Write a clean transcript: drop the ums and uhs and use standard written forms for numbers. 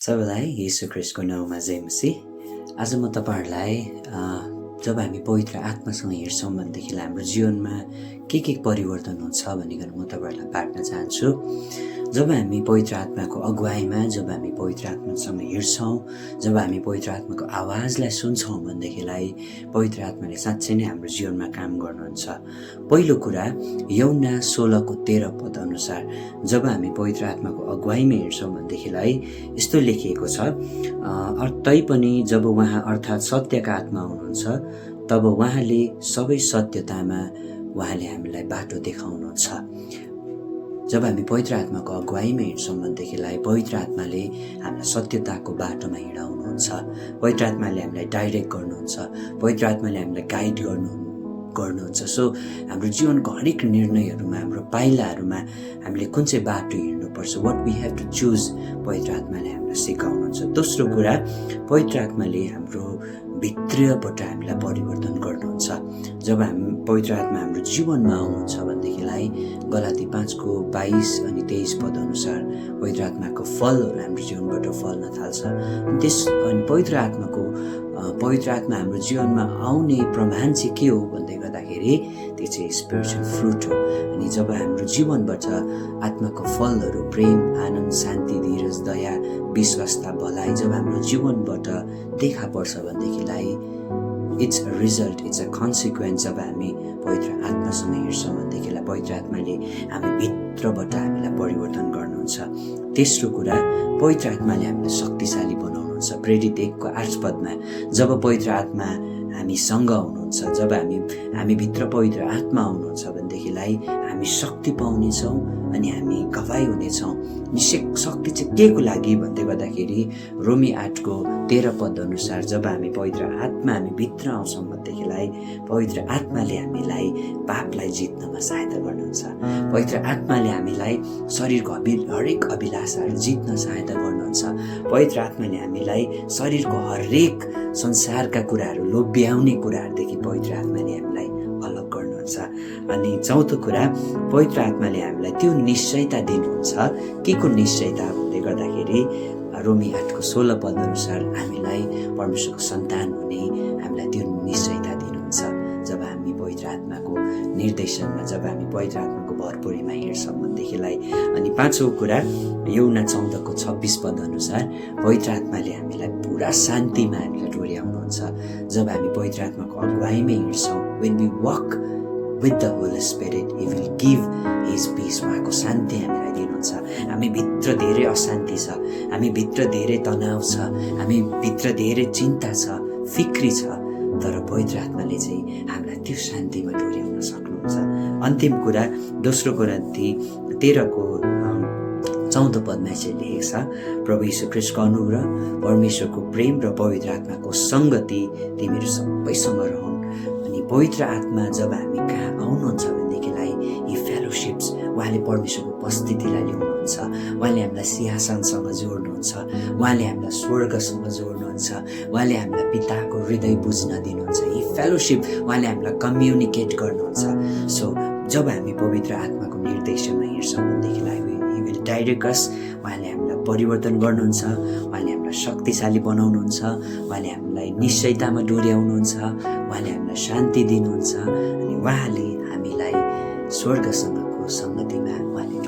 सबैलाई यीशु ख्रीष्टको नाउँमा जय मसीह। आज म तपाईहरुलाई जब हामी पवित्र आत्मासँग हिँड्छौँ भनेदेखिलाई हाम्रो जीवनमा के परिवर्तन हुन्छ भनिकन म तपाईहरुलाई बाँड्न चाहन्छु। जब हामी पवित्र आत्माको अगुवाईमा जब हामी पवित्र आत्मासँग हिँड्छौँ, जब हामी पवित्र आत्माको आवाजलाई सुन्छौँ भनेदेखिलाई पवित्र आत्माले साँच्चै नै हाम्रो जीवनमा काम गर्नुहुन्छ। पहिलो कुरा यूहन्ना 16:13 पद अनुसार जब हामी पवित्र आत्माको अगुवाईमा हिँड्छौँ भनेदेखिलाई यस्तो लेखिएको छ, तैपनि जब उहाँ अर्थात् सत्यका आत्मा हुनुहुन्छ तब उहाँले सबै सत्यतामा उहाँले हामीलाई बाटो देखाउनुहुन्छ। जब हामी पवित्र आत्माको अगुवाईमा हिँड्छौँ भनेदेखिलाई पवित्र आत्माले हामीलाई सत्यताको बाटोमा हिँडाउनुहुन्छ। पवित्र आत्माले हामीलाई डाइरेक्ट गर्नुहुन्छ, पवित्र आत्माले हामीलाई गाइड गर्नुहुन्छ। सो हाम्रो जीवनको हरेक निर्णयहरूमा, हाम्रो पाइलाहरूमा हामीले कुन चाहिँ बाटो हिँड्नुपर्छ, what we have to choose, पवित्र आत्माले हामीलाई सिकाउनुहुन्छ। दोस्रो कुरा, पवित्र आत्माले हाम्रो भित्रबाट हामीलाई परिवर्तन गर्नुहुन्छ। जब हामी पवित्र आत्मा हाम्रो जीवनमा आउनुहुन्छ भनेदेखिलाई गलाती 5:22 अनि 23 पद अनुसार पवित्र आत्माको फलहरू हाम्रो जीवनबाट फल्न थाल्छ। अनि पवित्र आत्मा हाम्रो जीवनमा आउने प्रमाण चाहिँ के हो भन्दै गर्दाखेरि त्यो चाहिँ स्पिरिचुअल फ्रुट हो। अनि जब हाम्रो जीवनबाट आत्माको फलहरू प्रेम, आनन्द, शान्ति, धीरज, दया, विश्वासता, भलाइ जब हाम्रो जीवनबाट देखा पर्छ भनेदेखिलाई it's a result, it's a consequence. जब हामी पवित्र आत्मासँग हिँड्छौँ भनेदेखिलाई पवित्र आत्माले हामी भित्रबाट हामीलाई परिवर्तन गर्नुहुन्छ। तेस्रो कुरा, पवित्र आत्माले हामीलाई शक्तिशाली बनाउनुहुन्छ। प्रेरित 1:8 पदमा जब पवित्र आत्मा हामीसँग हुनुहुन्छ, जब हामी भित्र पवित्र आत्मा आउनुहुन्छ भनेदेखिलाई हामी शक्ति पाउनेछौँ अनि हामी गवाई हुनेछौँ। शक्ति चाहिँ के को लागि भन्दै गर्दाखेरि रोमी 8:13 पद अनुसार जब हामी पवित्र आत्मा हामी भित्र आउँछौँ भनेदेखिलाई पवित्र आत्माले हामीलाई पापलाई जित्नमा सहायता गर्नुहुन्छ। पवित्र आत्माले हामीलाई शरीरको हरेक अभिलाषाहरू जित्न सहायता गर्नुहुन्छ। पवित्र आत्माले हामीलाई शरीरको हरेक संसारका कुराहरू, लोभ्याउने कुराहरूदेखि पवित्र आत्माले हामीलाई अलग गर्नुहुन्छ। अनि चौथो कुरा, पवित्र आत्माले हामीलाई त्यो निश्चयता दिनुहुन्छ। के को निश्चयता भन्दै गर्दाखेरि रोमी 8:16 पद अनुसार हामीलाई परमेश्वरको सन्तान हुने हामीलाई त्यो निश्चयता दिनुहुन्छ। जब हामी पवित्र आत्माको निर्देशनमा, जब हामी पवित्र आत्माको भरपुरीमा हिँड्छौँ भनेदेखिलाई। अनि पाँचौँ कुरा, यूहन्ना 14:26 पद अनुसार पवित्र आत्माले हामीलाई पुरा शान्तिमा हामीलाई डोर्याउनुहुन्छ। जब हामी पवित्र आत्माको अगुवाईमा हिँड्छौँ, when we walk with the Holy Spirit, He will give His peace. उहाँको शान्ति हामीलाई दिनुहुन्छ। हामी भित्र धेरै अशान्ति छ, हामी भित्र धेरै तनाव छ, हामी भित्र धेरै चिन्ता छ, फिक्री छ, तर पवित्र आत्माले चाहिँ हामीलाई त्यो शान्तिमा डोर्याउन सक्नुहुन्छ। अन्तिम कुरा, दोस्रो कोरिन्थी 13:14 पदमा चाहिँ लेखेको छ, प्रभु यीशु ख्रीष्टको अनुग्रह, परमेश्वरको प्रेम र पवित्र आत्माको सङ्गति तिमीहरू सबैसँग रहन्। अनि पवित्र आत्मा जब हामी कहाँ आउनुहुन्छ भनेदेखिलाई यी फेलोसिप्स, उहाँले परमेश्वरको उपस्थितिलाई ल्याउनुहुन्छ, उहाँले हामीलाई सिंहासनसँग जोड्नुहुन्छ, उहाँले हामीलाई स्वर्गसँग जोड्नुहुन्छ, उहाँले हामीलाई पिताको हृदय बुझ्न दिनुहुन्छ। यी फेलोसिप उहाँले हामीलाई कम्युनिकेट गर्नुहुन्छ। सो जब हामी पवित्र आत्माको निर्देशनमा हिँड्छौँ भनेदेखिलाई He will direct us, उहाँले हामीलाई परिवर्तन गर्नुहुन्छ, उहाँले हामीलाई शक्तिशाली बनाउनुहुन्छ, उहाँले हामीलाई निश्चयतामा डोर्याउनुहुन्छ, उहाँले हामीलाई शान्ति दिनुहुन्छ अनि उहाँले हामीलाई स्वर्गसँगको सङ्गतिमा उहाँले